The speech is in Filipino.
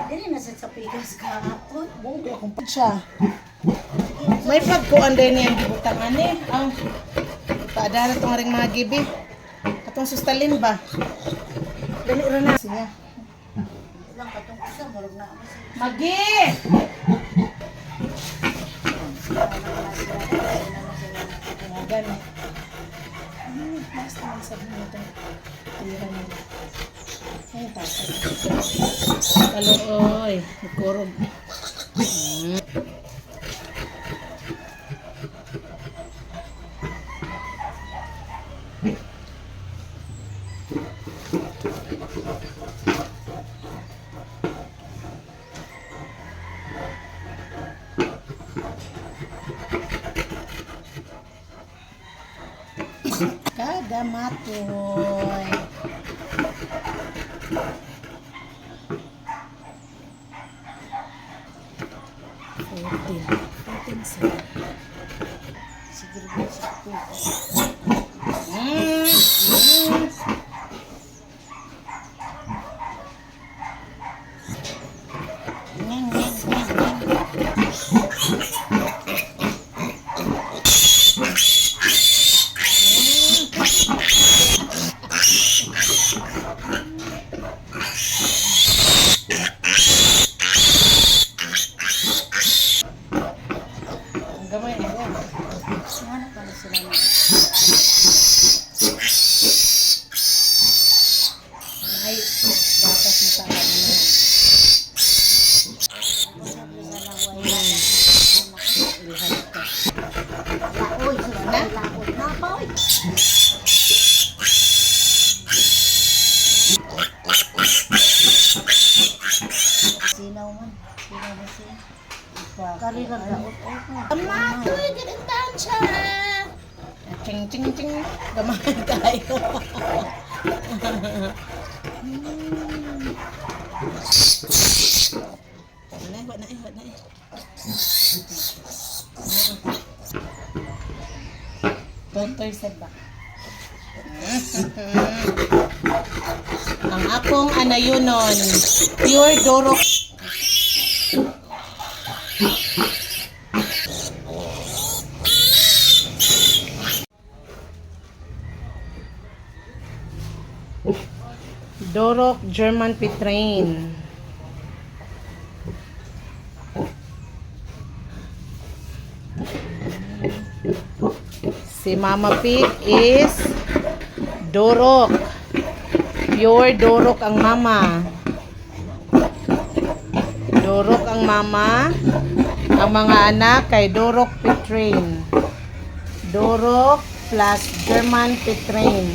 Dili na sa pikas ka. Bugo akong siya. May pagkuan din niyang gibutangan eh. Ang paadala itong ring mga gibi. Atong sustalin ba? Dali rin na siya. Ilang katong isa, marag na. Magi! Mga gani. Mas naman sabi mo ito. Tira nila. Ay, tapos. Kalooy. Nagkurog. Kada matoy. Putin sila. Siguro ba sa pikas? Gamay na yan. Ano pala sila na? Ay, batas mo sa akin na. Ilhan ka. Laoy, sila na laoy. Napaoy. Sinaw man. Sinaw na siya. Karilang laot. Matoy, ganuntan siya. Ching, ching, ching. Gamay tayo. Wala na eh. Totoy sa ba? Ang akong anayunon, pure dorok. Dorok German Petrain. Si Mama Pig is Dorok. Pure Dorok ang mama. Dorok ang mama. Ang mga anak kay Dorok Petrain. Dorok plus German Petrain.